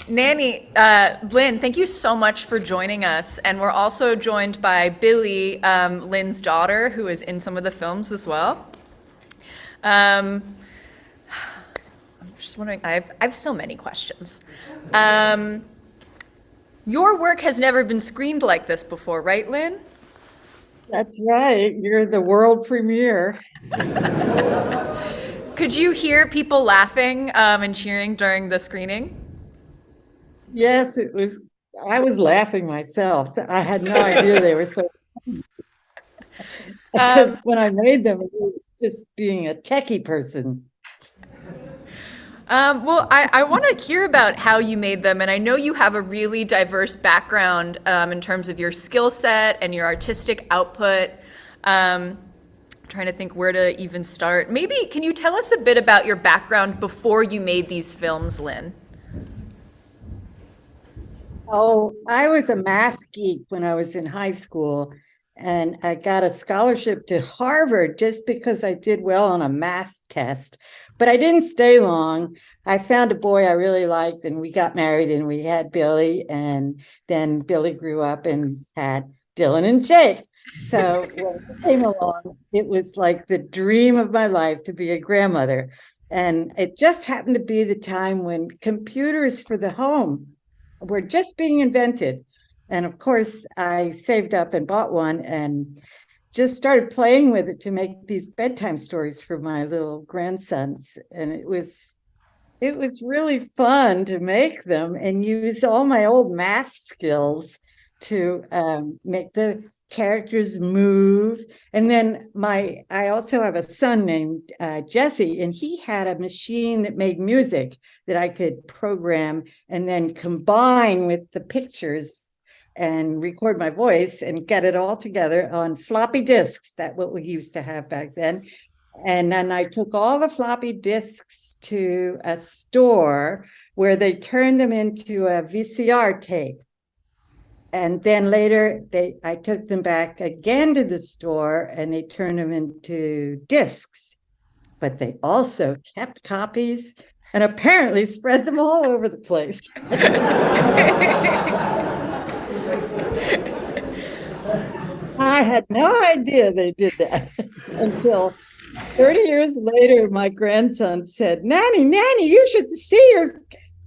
Nanny, Lynn, thank you so much for joining us. And we're also joined by Billie, Lynn's daughter, who is in some of the films as well. Um, I'm just wondering, I have so many questions. Your work has never been screened like this before, right, Lynn? That's right. You're the world premiere. Could you hear people laughing and cheering during the screening? Yes, it was. I was laughing myself. I had no idea they were so, Um, because when I made them, it was just being a techie person. well, I want to hear about how you made them, and I know you have a really diverse background in terms of your skill set and your artistic output. Trying to think where to even start. Maybe can you tell us a bit about your background before you made these films, Lynn? Oh, I was a math geek when I was in high school, and I got a scholarship to Harvard just because I did well on a math test. But I didn't stay long. I found a boy I really liked, and we got married, and we had Billy, and then Billy grew up and had Dylan and Jake. So when he came along, it was like the dream of my life to be a grandmother. And it just happened to be the time when computers for the home were just being invented. And of course, I saved up and bought one and just started playing with it to make these bedtime stories for my little grandsons. And it was really fun to make them and use all my old math skills to make the characters move. And then I also have a son named Jesse, and he had a machine that made music that I could program and then combine with the pictures and record my voice and get it all together on floppy disks. That what we used to have back then. And then I took all the floppy disks to a store where they turned them into a VCR tape. And then later I took them back again to the store and they turned them into discs. But they also kept copies and apparently spread them all over the place. I had no idea they did that until 30 years later, my grandson said, Nanny, you should see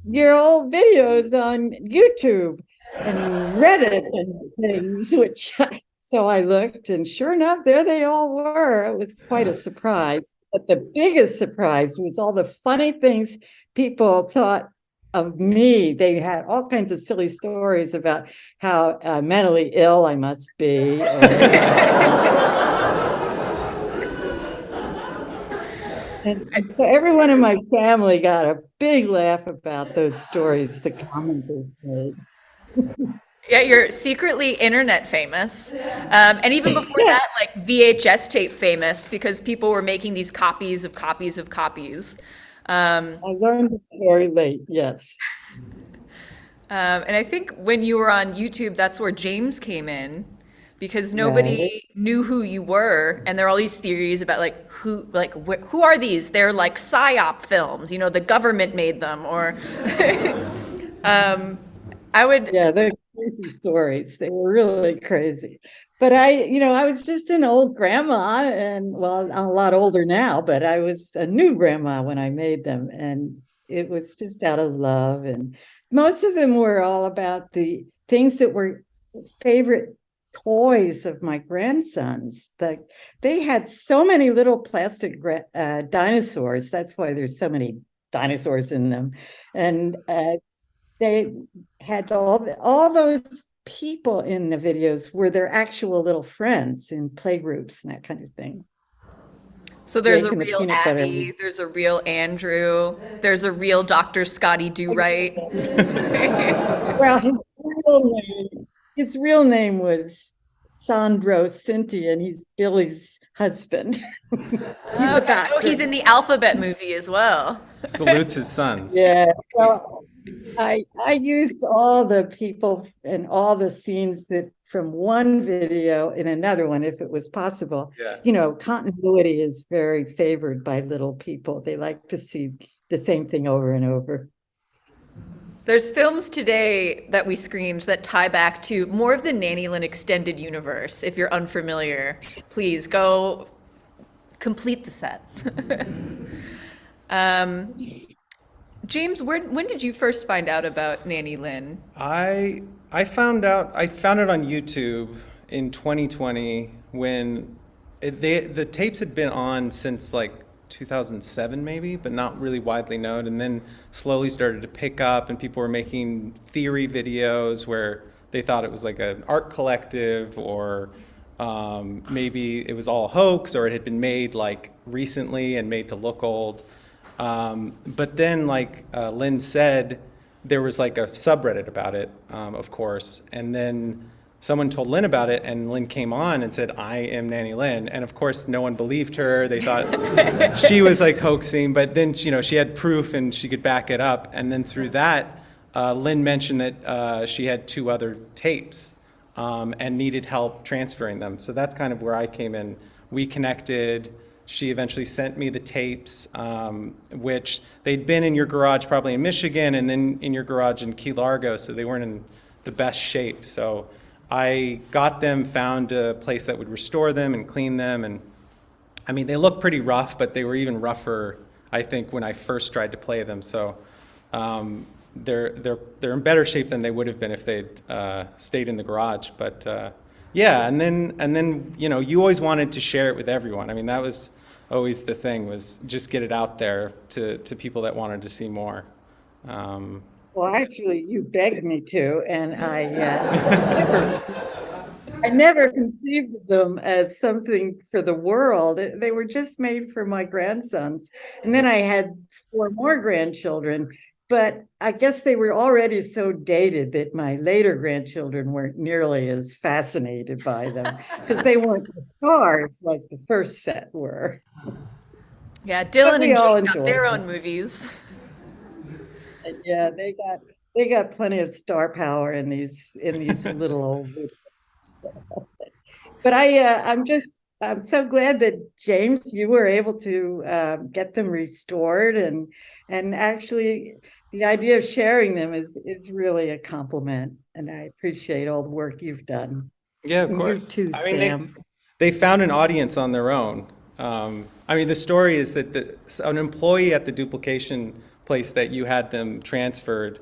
your old videos on YouTube and Reddit and things, so I looked and sure enough, there they all were. It was quite a surprise. But the biggest surprise was all the funny things people thought of me. They had all kinds of silly stories about how mentally ill I must be. And so everyone in my family got a big laugh about those stories the commenters made. Yeah, you're secretly internet famous. And even before Yeah, that, like VHS tape famous because people were making these copies of copies of copies. Um, I learned it very late, yes. and I think when you were on YouTube, that's where James came in because Right. nobody knew who you were. And there are all these theories about who are these? They're like PSYOP films, the government made them, or um, I would. Yeah, they're crazy stories. They were really crazy. But I was just an old grandma, and well, I'm a lot older now, but I was a new grandma when I made them. And it was just out of love. And most of them were all about the things that were favorite toys of my grandsons. Like they had so many little plastic dinosaurs. That's why there's so many dinosaurs in them. And they had all those people in the videos were their actual little friends in playgroups and that kind of thing. So there's Jake a and the real peanut butter Abby, was. there's a real Andrew, there's a real Dr. Scotty Do Right. Well, his real name was Sandro Cinti, and he's Billy's husband. He's a Okay. Oh, doctor. he's in the Alphabet movie as well. Salutes his sons. Yeah. So I used all the people and all the scenes that from one video in another one, if it was possible. Yeah. Continuity is very favored by little people. They like to see the same thing over and over. There's films today that we screened that tie back to more of the Nanny Lynn extended universe. If you're unfamiliar, please go complete the set. James, when did you first find out about Nanny Lynn? I found it on YouTube in 2020 when the tapes had been on since like 2007 maybe, but not really widely known, and then slowly started to pick up, and people were making theory videos where they thought it was like an art collective, or maybe it was all a hoax, or it had been made like recently and made to look old. But then, like Lynn said, there was like a subreddit about it, of course, and then someone told Lynn about it, and Lynn came on and said, "I am Nanny Lynn," and of course, no one believed her. They thought she was like hoaxing, but then she had proof and she could back it up. And then through that, Lynn mentioned that she had 2 other tapes and needed help transferring them. So that's kind of where I came in. We connected. She eventually sent me the tapes, which they'd been in your garage probably in Michigan, and then in your garage in Key Largo, so they weren't in the best shape. So I got them, found a place that would restore them and clean them, and I mean, they look pretty rough, but they were even rougher, I think, when I first tried to play them. So they're in better shape than they would have been if they'd stayed in the garage. But yeah, and then you always wanted to share it with everyone. I mean, that was always the thing, was just get it out there to people that wanted to see more. Well, actually, you begged me to, and I never conceived of them as something for the world. They were just made for my grandsons. And then I had 4 more grandchildren, but I guess they were already so dated that my later grandchildren weren't nearly as fascinated by them, because they weren't the stars like the first set were. Yeah, Dylan and we all Jake got enjoyed their them. own movies. Yeah, they got plenty of star power in these little old videos. But I'm so glad that, James, you were able to get them restored, and actually the idea of sharing them is really a compliment, and I appreciate all the work you've done. Yeah, of And course. you too, I mean, Sam. they found an audience on their own. I mean, the story is that an employee at the duplication place that you had them transferred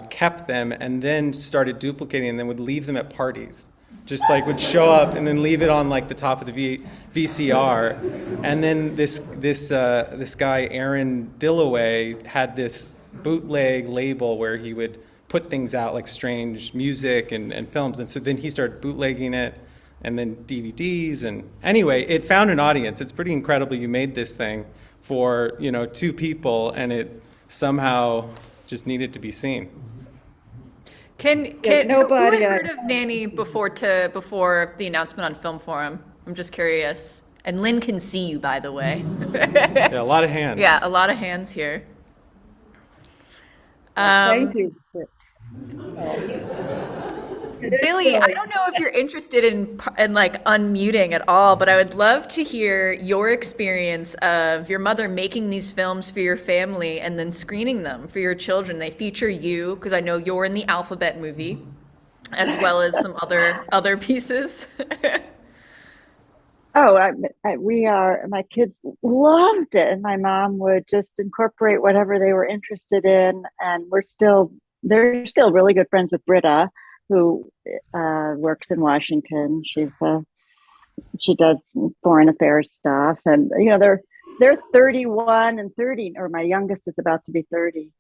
kept them, and then started duplicating, and then would leave them at parties. Just like would show up and then leave it on like the top of the VCR. And then this guy, Aaron Dillaway, had this bootleg label where he would put things out like strange music and films. And so then he started bootlegging it, and then DVDs. And anyway, it found an audience. It's pretty incredible you made this thing for 2 people, and it somehow just needed to be seen. Who had heard of Nanny before the announcement on Filmforum? I'm just curious. And Lynn can see you, by the way. Yeah, a lot of hands. Yeah, a lot of hands here. Thank you. Billie, I don't know if you're interested in like unmuting at all, but I would love to hear your experience of your mother making these films for your family and then screening them for your children. They feature you, because I know you're in the Alphabet movie, as well as some other pieces. My kids loved it, and my mom would just incorporate whatever they were interested in, and they're still really good friends with Britta, who works in Washington. She does foreign affairs stuff, and they're 31 and 30, or my youngest is about to be 30.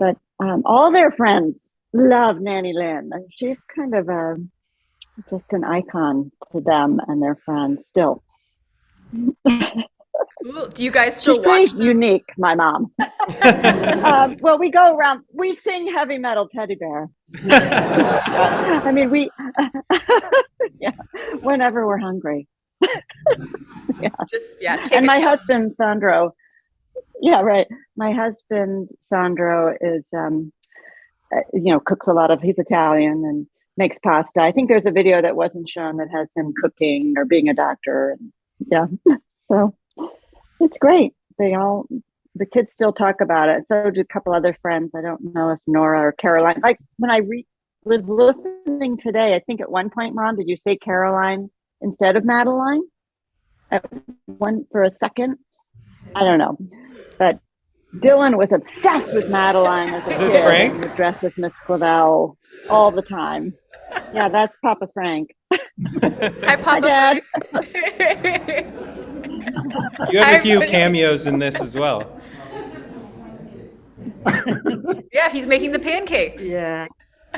But all their friends love Nanny Lynn. And she's kind of just an icon to them and their friends still. Cool. Do you guys still She's watch pretty them? unique, my mom. Well, we go around, we sing Heavy Metal Teddy Bear. I mean, yeah, whenever we're hungry. Take And it my counts. husband, Sandro. Yeah, right. My husband, Sandro, is, cooks a lot he's Italian and makes pasta. I think there's a video that wasn't shown that has him cooking or being a doctor. Yeah. So it's great. They the kids still talk about it. So do a couple other friends. I don't know if Nora or Caroline. Like when I was listening today, I think at one point, Mom, did you say Caroline instead of Madeline? At one for a second? I don't know. But Dylan was obsessed with Madeline as a Is kid. this Frank? And would dress as Miss Clavel all the time. Yeah, that's Papa Frank. Hi, Papa. Dad. You have a few cameos in this as well. Yeah, he's making the pancakes. Yeah.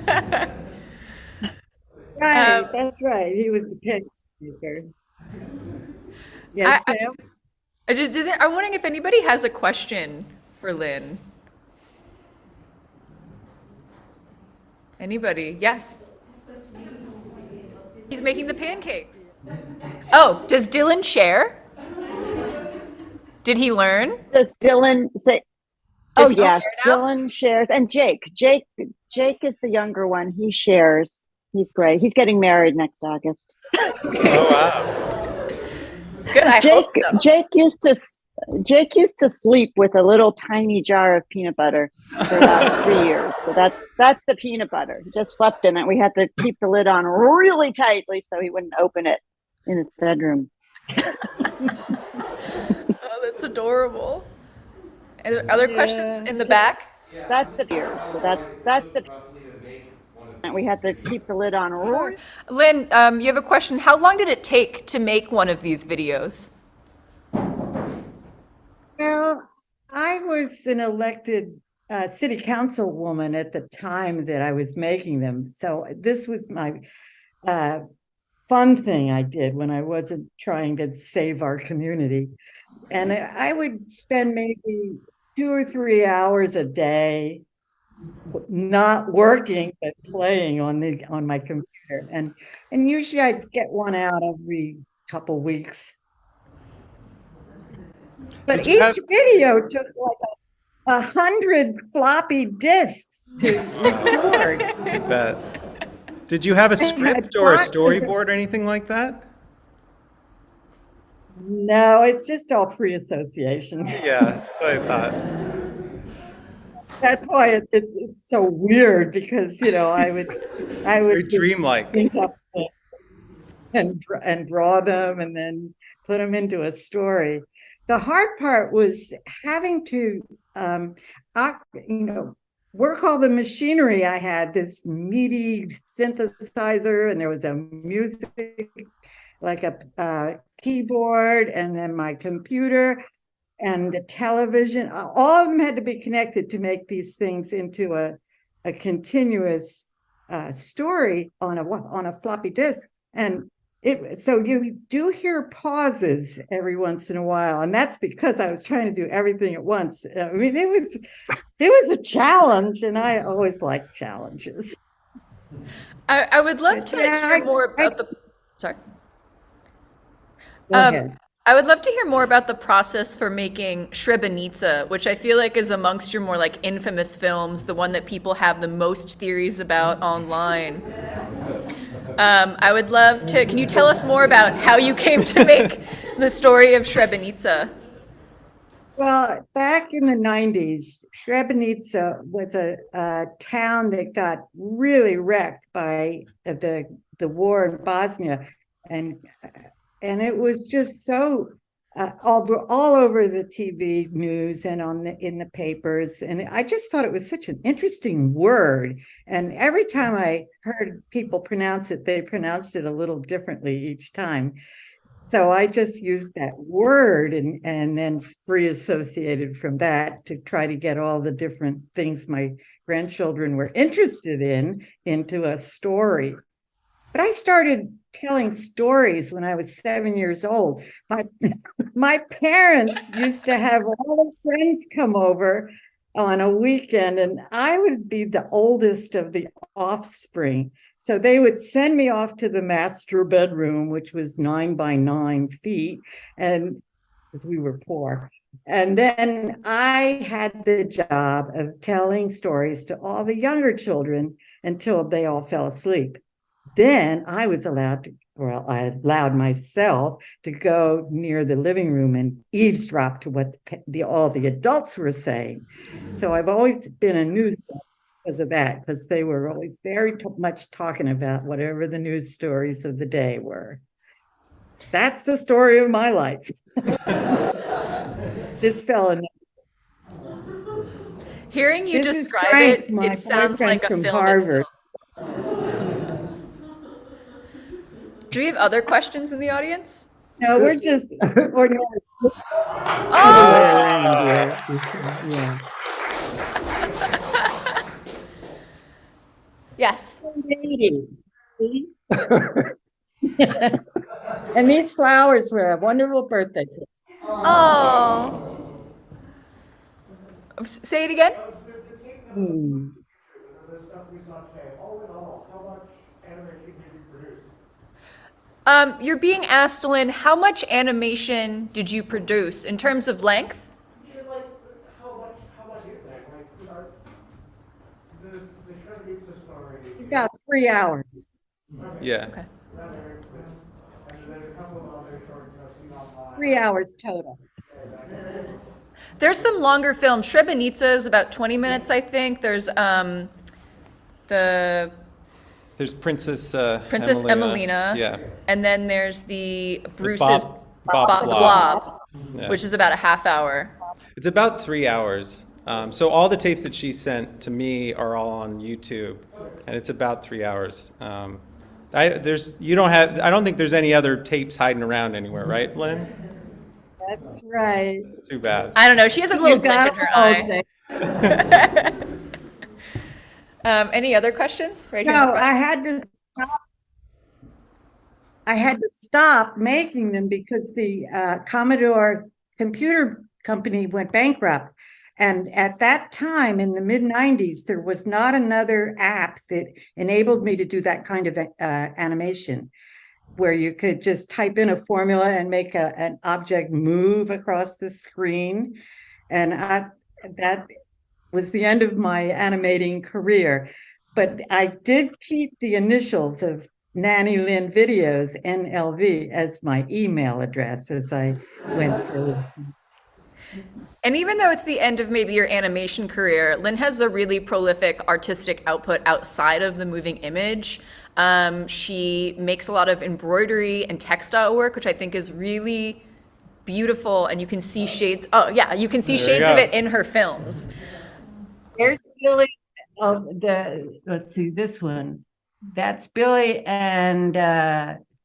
Right, Um, that's right. He was the pet maker. Yes, Sam? I'm wondering if anybody has a question for Lynn. Anybody? Yes. He's making the pancakes. Oh, does Dylan share? Did he learn? Does Dylan say? Does Oh he yes, share now? Dylan shares, and Jake is the younger one. He shares. He's great. He's getting married next August. Oh, wow. Good, I hope so. Jake used to sleep with a little tiny jar of peanut butter for about 3 years. So that's the peanut butter. He just slept in it. We had to keep the lid on really tightly so he wouldn't open it in his bedroom. Oh, that's adorable. Other questions in the back? That's the beer. So that's the. We had to keep the lid on really. Lynn, you have a question. How long did it take to make one of these videos? Well, I was an elected city councilwoman at the time that I was making them. So this was my fun thing I did when I wasn't trying to save our community. And I would spend maybe 2 or 3 hours a day not working but playing on my computer, and usually I'd get one out every couple weeks. But each video took like 100 floppy disks to record. I bet. Did you have a script or a storyboard or anything like that? No, it's just all free association. Yeah, that's what I thought. That's why it's so weird, because I would Very dreamlike. think up and draw them and then put them into a story. The hard part was having to work all the machinery. I had this MIDI synthesizer, and there was a music, like a keyboard, and then my computer and the television. All of them had to be connected to make these things into a continuous story on a floppy disk. And so you do hear pauses every once in a while, and that's because I was trying to do everything at once. I mean, it was a challenge, and I always like challenges. I would love But to yeah, hear more about the. Sorry. Go ahead. I would love to hear more about the process for making Srebrenica, which I feel like is amongst your more like infamous films, the one that people have the most theories about online. I would love to, can you tell us more about how you came to make the story of Srebrenica? Well, back in the 90s, Srebrenica was a town that got really wrecked by the war in Bosnia, and it was just so all over the TV news and in the papers. And I just thought it was such an interesting word. And every time I heard people pronounce it, they pronounced it a little differently each time. So I just used that word and then free associated from that to try to get all the different things my grandchildren were interested in into a story. But I started telling stories when I was 7 years old. My parents used to have all the friends come over on a weekend, and I would be the oldest of the offspring. So they would send me off to the master bedroom, which was 9 by 9 feet, and because we were poor. And then I had the job of telling stories to all the younger children until they all fell asleep. Then I was allowed to well, I allowed myself to go near the living room and eavesdrop to what all the adults were saying. So I've always been a news junkie because of that, because they were always very much talking about whatever the news stories of the day were. That's the story of my life. This fella. Hearing you This is describe Frank, it, my it sounds like a boyfriend from film Harvard. itself. Do we have other questions in the audience? No, we're just ordinary. Oh! Yeah. Yes. See? And these flowers were a wonderful birthday gift. Oh. Say it again. Hmm. The stuff we saw today, all in all, how much animation did you produce? You're being asked, Lynn, how much animation did you produce in terms of length? Yeah, like, how much is that? Like, the show gets the story. About 3 hours. Yeah. Okay. Rather expensive. And there's a couple of other shorts that I've seen online. 3 hours total. There's some longer films. Srebrenica is about 20 minutes, I think. There's the There's Princess Princess Emelina. Yeah. And then there's the Bruce's Bob the Blob. Blob, Yeah. which is about a half hour. It's about 3 hours. So all the tapes that she sent to me are all on YouTube, and it's about 3 hours. I don't think there's any other tapes hiding around anywhere, right, Lynn? That's right. It's too bad. I don't know. She has a little You got glitch in her it all, eye. Jay. Any other questions? Right here. in the No, front. I had to stop making them because the Commodore computer company went bankrupt. And at that time, in the mid-90s, there was not another app that enabled me to do that kind of animation, where you could just type in a formula and make an object move across the screen. And that was the end of my animating career. But I did keep the initials of Nanny Lynn Videos, NLV, as my email address as I went through. And even though it's the end of maybe your animation career, Lynn has a really prolific artistic output outside of the moving image. She makes a lot of embroidery and textile work, which I think is really beautiful. And you can see shades. Oh, yeah, you can see There you shades of go. it in her films. There's Billie. Let's see, this one. That's Billie and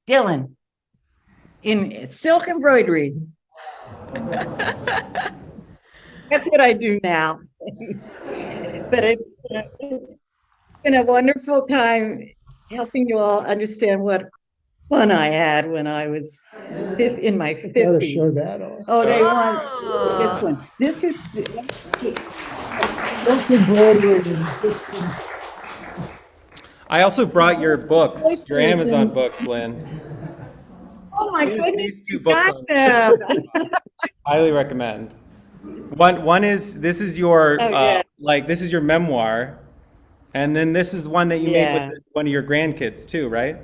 Dylan in silk embroidery. That's what I do now. But it's been a wonderful time helping you all understand what fun I had when I was in my 50s. Show that off. Oh, they want this one. This is silk embroidery. I also brought your books, your Oysters Amazon and- books, Lynn. Oh my These goodness, two you books got on- them. Highly recommend. One is this is your Oh, yeah. this is your memoir, and then this is one that you Yeah. made with one of your grandkids too, right?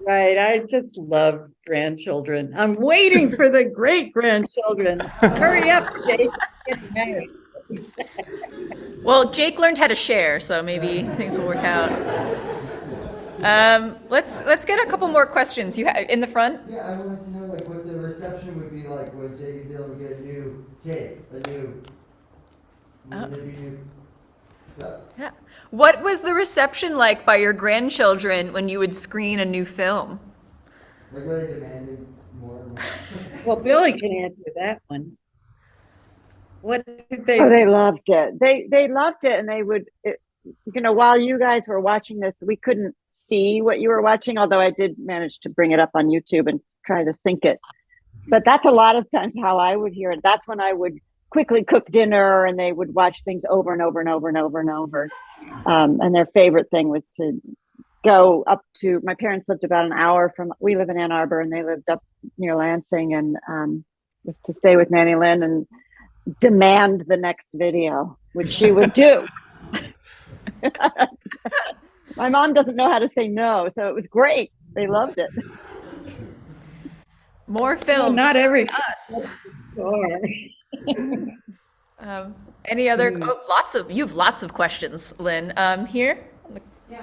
Right, I just love grandchildren. I'm waiting for the great grandchildren. Hurry up, Jake. Getting married. Well, Jake learned how to share, so maybe things will work out. Let's get a couple more questions. You in the front? Yeah, I wanted to know like what the reception would be like when Jake and Dylan would get a new tape, would there be new stuff? Yeah. What was the reception like by your grandchildren when you would screen a new film? Like were they demanding more and more? Well, Billy can answer that one. What did they? Oh, they loved it. They loved it, and they would, while you guys were watching this, we couldn't see what you were watching, although I did manage to bring it up on YouTube and try to sync it. But that's a lot of times how I would hear it. That's when I would quickly cook dinner, and they would watch things over and over and over and over and over. And their favorite thing was to go up to, my parents lived about an hour from, we live in Ann Arbor, and they lived up near Lansing, and was to stay with Nanny Lynn and demand the next video, which she would do. My mom doesn't know how to say no, so it was great. They loved it. More Well, films. not every Us. star. Any other? Oh, you have lots of questions, Lynn. Here. Yeah.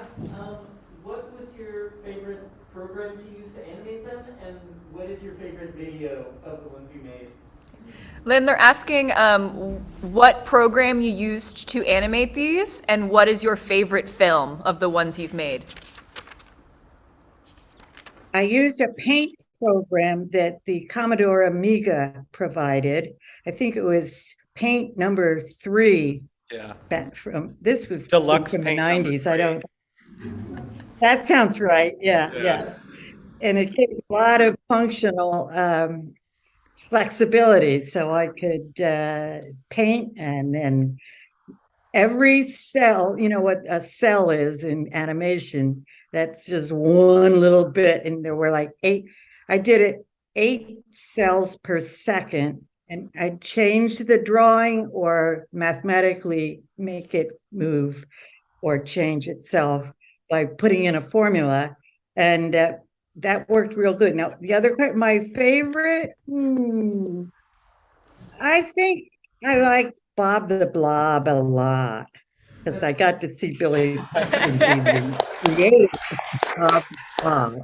What was your favorite program to use to animate them, and what is your favorite video of the ones you made? Lynn, they're asking what program you used to animate these, and what is your favorite film of the ones you've made? I used a paint program that the Commodore Amiga provided. I think it was paint number 3. Yeah. This was Deluxe from the paint number 90s. I 3. don't. That sounds right. Yeah. And it gave a lot of functional flexibility, so I could paint, and then every cell, you know what a cell is in animation, that's just one little bit, and there were like 8. I did it 8 cells per second, and I changed the drawing or mathematically make it move or change itself by putting in a formula, and that worked real good. Now, my favorite, I think I like Bob the Blob a lot, because I got to see Billy's husband be the creator of Bob.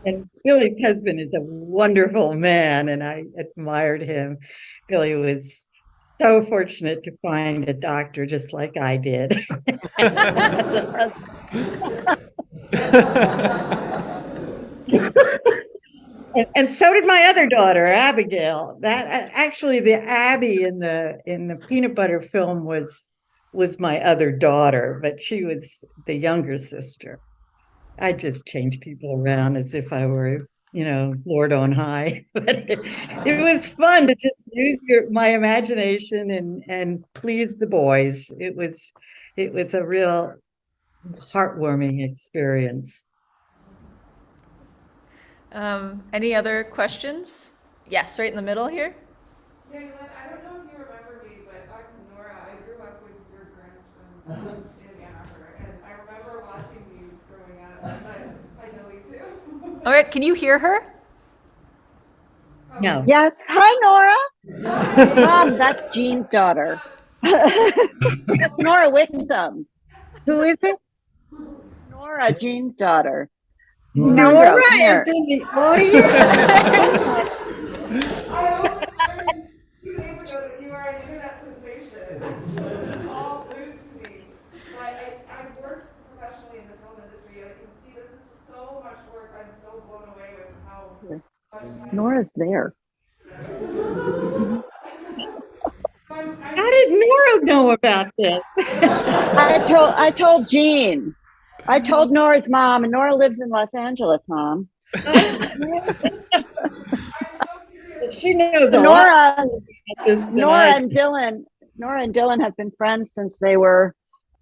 And Billy's husband is a wonderful man, and I admired him. Billy was so fortunate to find a doctor just like I did. As a and so did my other daughter, Abigail. That actually, the Abby in the peanut butter film was my other daughter, but she was the younger sister. I just change people around as if I were, Lord on high. But it was fun to just use my imagination and please the boys. It was a real heartwarming experience. Any other questions? Yes, right in the middle here. Yeah, Lynn, I don't know if you remember me, but I'm Nora. I grew up with your grandparents in Ann Arbor, and I remember watching these growing up, but I know you too. All right, can you hear her? No. Yes. Hi, Nora. Mom, that's Jean's daughter. That's Nora Wixom. Who is it? Nora, Jean's daughter. Nora Sandra, come here. is in the audience. I only learned 2 days ago that you are an internet sensation, so this is all news to me. But I've worked professionally in the film industry, and I can see this is so much work. I'm so blown away with how much time. Nora's there. How did Nora know about this? I told Jean. I told Nora's mom, and Nora lives in Los Angeles, Mom. She knows a lot Nora, about this than Nora I and Dylan have been friends since they were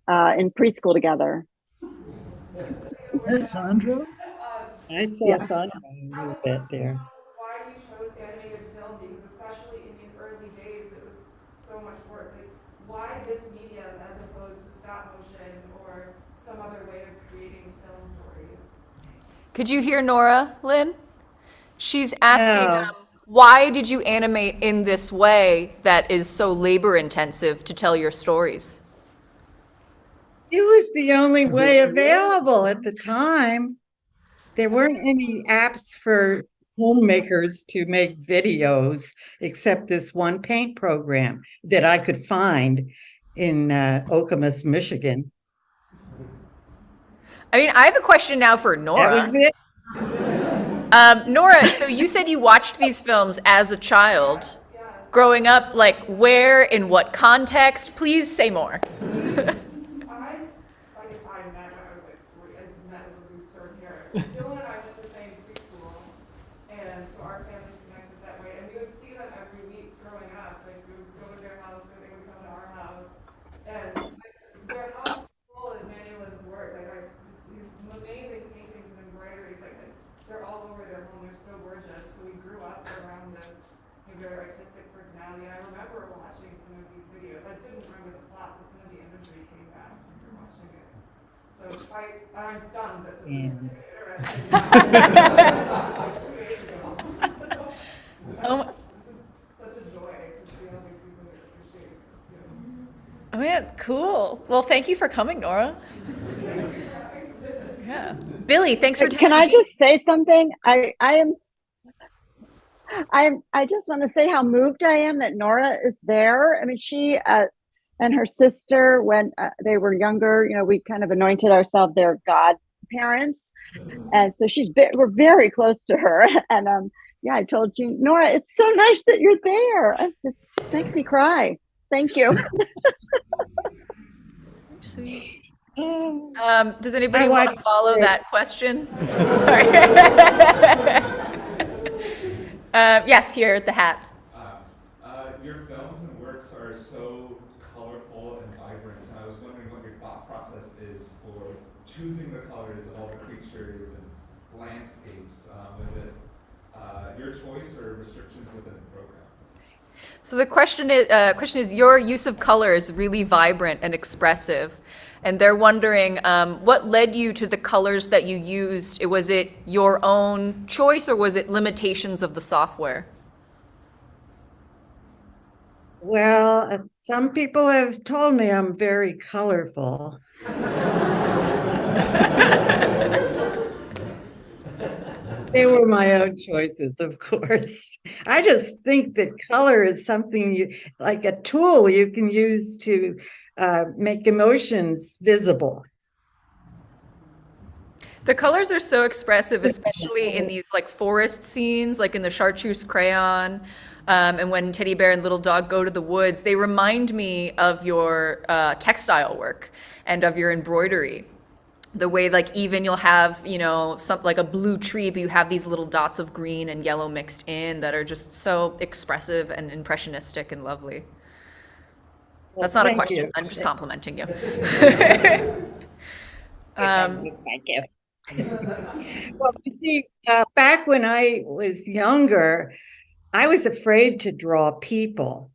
in preschool together. Is that Sandra? I saw Sandra a little bit there. Why you chose animated film, because especially in these early days, it was so much work. Like, why this medium as opposed to stop motion or some other way of creating film stories? Could you hear Nora, Lynn? She's asking, No. why did you animate in this way that is so labor intensive to tell your stories? It was the only way available at the time. There weren't any apps for homemakers to make videos except this one paint program that I could find in Okemos, Michigan. I mean, I have a question now for Nora. That was it. Nora, so you said you watched these films as a child. Growing up, like where, in what context? Please say more. I guess I met when I was like 3. I met as a loose term here. Dylan and I went to the same preschool, and so our families connected that way. And we would see them every week growing up. Like we would go to their house, or they would come to our house, and their house was full of Manuel's work. Like these amazing paintings and embroideries. Like they're all over their home. They're so gorgeous. So we grew up around this very artistic personality. And I remember watching some of these videos. I didn't remember the plot, but some of the imagery came back after watching it. So it's quite, I'm stunned that this is And Oh, this is such a joy to see all these people that appreciate this film. oh man, cool. Well, thank you for coming, Nora. Yeah. Billy, thanks for Can I just say something? I just want to say how moved I am that Nora is there. I mean, she and her sister, when they were younger, you know, we kind of anointed ourselves their godparents, and so we're very close to her. And yeah, I told Jean, Nora, it's so nice that you're there. It makes me cry. Thank you. Sweet. oh, Does anybody I want to watched follow it. that question? Sorry. Yes, here at the hat. Your films and works are so colorful and vibrant. I was wondering what your thought process is for choosing the colors of all the creatures and landscapes. Was it your choice or restrictions within the program? So the question is your use of color is really vibrant and expressive. And they're wondering what led you to the colors that you used? Was it your own choice or was it limitations of the software? Well, some people have told me I'm very colorful. They were my own choices, of course. I just think that color is something like a tool you can use to make emotions visible. The colors are so expressive, especially in these like forest scenes, like in the Chartreuse crayon, and when Teddy Bear and Little Dog go to the woods. They remind me of your textile work and of your embroidery. The way like even you'll have, you know, something like a blue tree, but you have these little dots of green and yellow mixed in that are just so expressive and impressionistic and lovely. Well, That's not a thank question. you. I'm just complimenting you. Thank you. Well, you see, back when I was younger, I was afraid to draw people.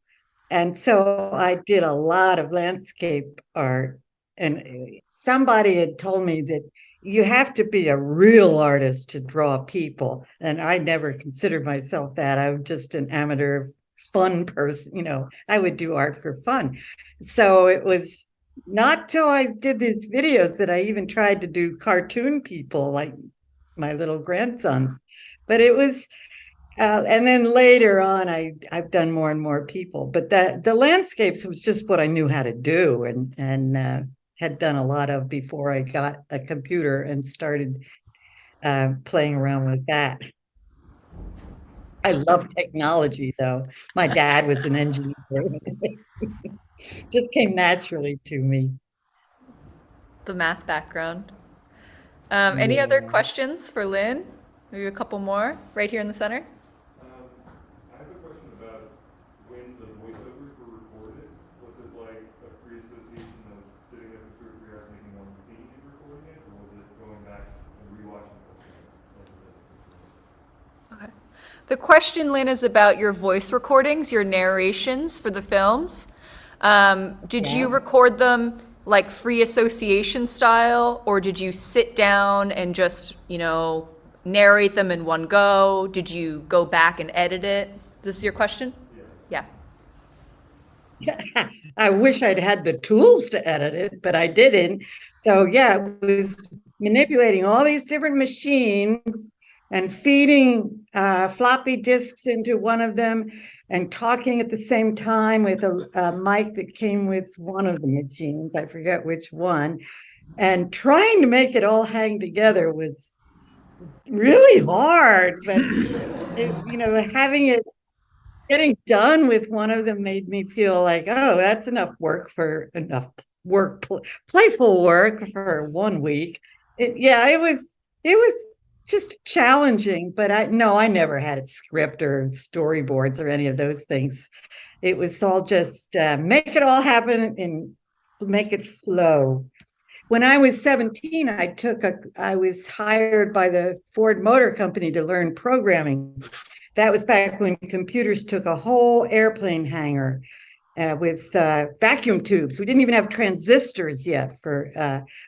And so I did a lot of landscape art. And somebody had told me that you have to be a real artist to draw people. And I never considered myself that. I was just an amateur fun person. You know, I would do art for fun. So it was not till I did these videos that I even tried to do cartoon people like my little grandsons. But it was, and then later on, I've done more and more people. But the landscapes was just what I knew how to do and had done a lot of before I got a computer and started playing around with that. I love technology, though. My dad was an engineer. Just came naturally to me. The math background. Any other questions for Lynn? Maybe a couple more right here in the center. I have a question about when the voiceovers were recorded. Was it like a free association of sitting there for 2 or 3 hours making one scene and recording it, or was it going back and rewatching it? Okay. The question, Lynn, is about your voice recordings, your narrations for the films. Did you record them like free association style, or did you sit down and just, you know, narrate them in one go? Did you go back and edit it? This is your question? Yeah. I wish I'd had the tools to edit it, but I didn't. So yeah, it was manipulating all these different machines and feeding floppy disks into one of them and talking at the same time with a mic that came with one of the machines. I forget which one. And trying to make it all hang together was really hard, but you know, getting done with one of them made me feel like, oh, that's enough playful work for 1 week. It was just challenging, but I never had a script or storyboards or any of those things. It was all just make it all happen and make it flow. When I was 17, I was hired by the Ford Motor Company to learn programming. That was back when computers took a whole airplane hangar with vacuum tubes. We didn't even have transistors yet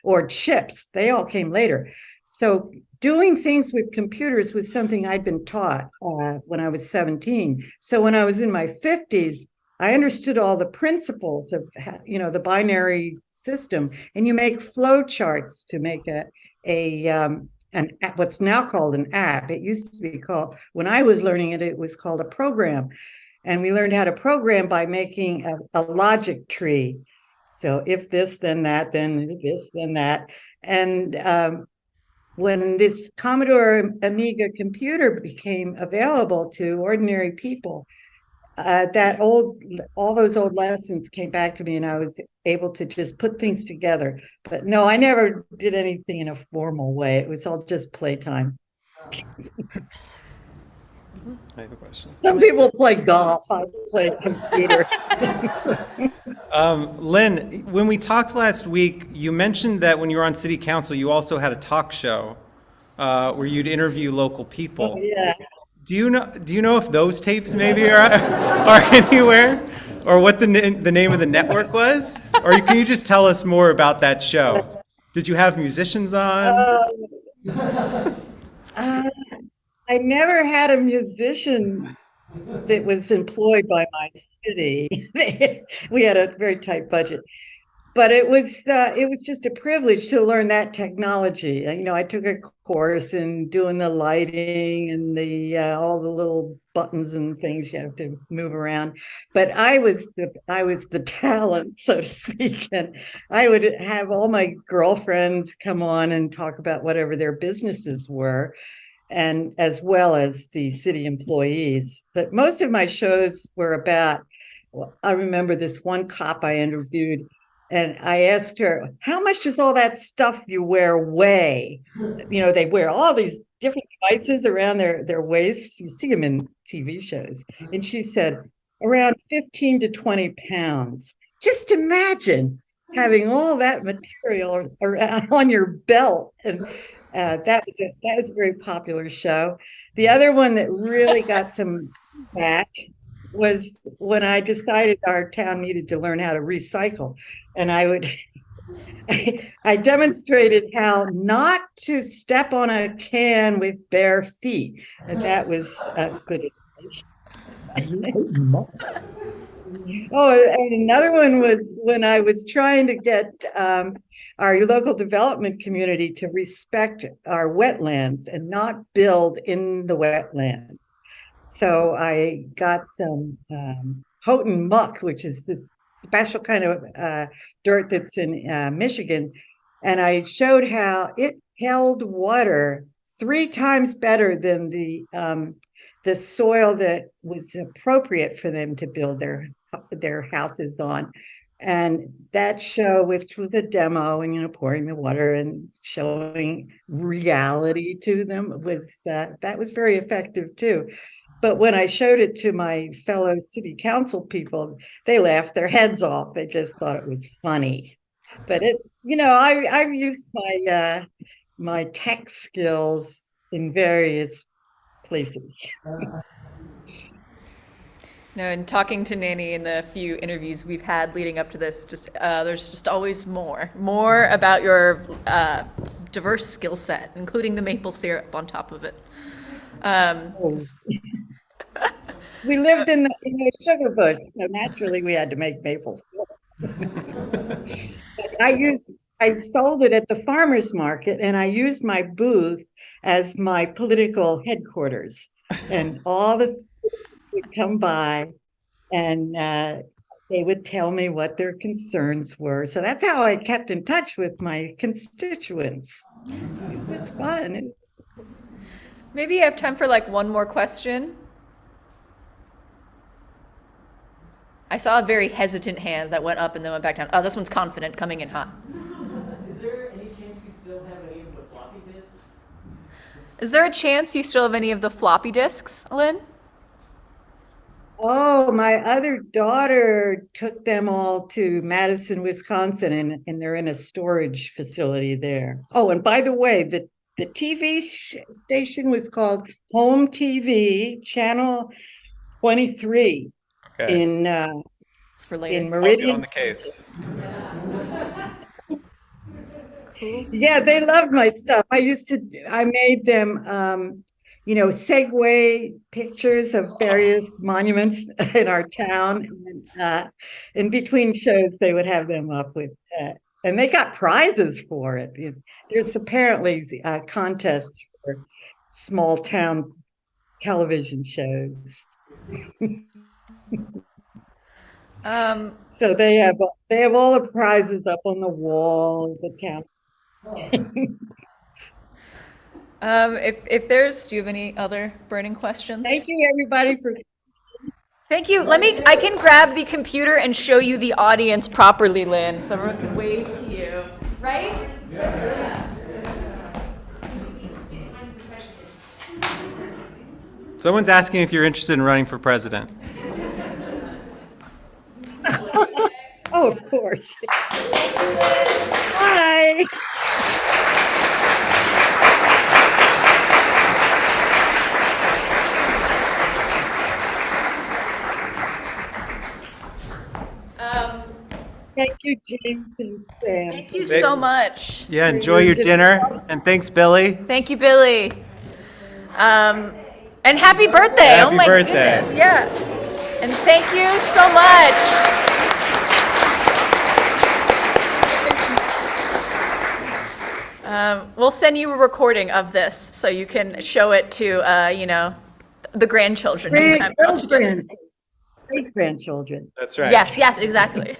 or chips. They all came later. So doing things with computers was something I'd been taught when I was 17. So when I was in my 50s, I understood all the principles of, the binary system, and you make flow charts to make what's now called an app. It used to be called, when I was learning it, it was called a program. And we learned how to program by making a logic tree. So if this, then that, then this, then that. And when this Commodore Amiga computer became available to ordinary people, all those old lessons came back to me, and I was able to just put things together. But no, I never did anything in a formal way. It was all just playtime. I have a question. Some people play golf. I play computer. Lynn, when we talked last week, you mentioned that when you were on city council, you also had a talk show where you'd interview local people. Oh, yeah. Do you know if those tapes maybe are anywhere, or what the name of the network was, or can you just tell us more about that show? Did you have musicians on? I never had a musician that was employed by my city. We had a very tight budget, but it was just a privilege to learn that technology. I took a course in doing the lighting and the all the little buttons and things you have to move around. But I was the talent, so to speak, and I would have all my girlfriends come on and talk about whatever their businesses were, and as well as the city employees. But most of my shows were about, I remember this one cop I interviewed, and I asked her, how much does all that stuff you wear weigh? They wear all these different devices around their waists. You see them in TV shows. And she said, around 15 to 20 pounds. Just imagine having all that material around on your belt. And that was a very popular show. The other one that really got some back was when I decided our town needed to learn how to recycle. And I demonstrated how not to step on a can with bare feet. And that was good advice. Oh, and another one was when I was trying to get our local development community to respect our wetlands and not build in the wetlands. So I got some Houghton muck, which is this special kind of dirt that's in Michigan. And I showed how it held water 3 times better than the soil that was appropriate for them to build their houses on. And that show, which was a demo and pouring the water and showing reality to them, that was very effective too. But when I showed it to my fellow city council people, they laughed their heads off. They just thought it was funny. But I've used my tech skills in various places. And talking to Nanny in the few interviews we've had leading up to this, there's just always more about your diverse skill set, including the maple syrup on top of it. We lived in the sugar bush, so naturally we had to make maple syrup. I sold it at the farmer's market, and I used my booth as my political headquarters, and all the would come by, and they would tell me what their concerns were. So that's how I kept in touch with my constituents. It was fun. Maybe I have time for one more question. I saw a very hesitant hand that went up and then went back down. Oh, this one's confident, coming in hot. Is there any chance you still have any of the floppy disks? Is there a chance you still have any of the floppy disks, Lynn? Oh, my other daughter took them all to Madison, Wisconsin, and they're in a storage facility there. Oh, and by the way, the TV station was called Home TV, Channel 23. Okay. In It's for in later. I'll get Meridian. on the case. Yeah, they loved my stuff. I made them, segue pictures of various monuments in our town. And in between shows, they would have them up with, and they got prizes for it. There's apparently contests for small town television shows. So they have all the prizes up on the wall of the town. Do you have any other burning questions? Thank you, everybody, for Thank you. I can grab the computer and show you the audience properly, Lynn, so everyone can wave to you. Right? Someone's asking if you're interested in running for president. Oh, of course. Hi. Thank you, James and Sam. Thank you so much. Yeah, enjoy your dinner, and thanks, Billy. Thank you, Billy. And happy birthday. Happy oh my birthday. goodness. Yeah. And thank you so much. We'll send you a recording of this so you can show it to, the grandchildren. next time we're all together. Great-grandchildren. That's right. Yes, exactly.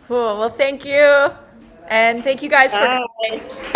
Cool. Well, thank you. And thank you guys for Bye. coming.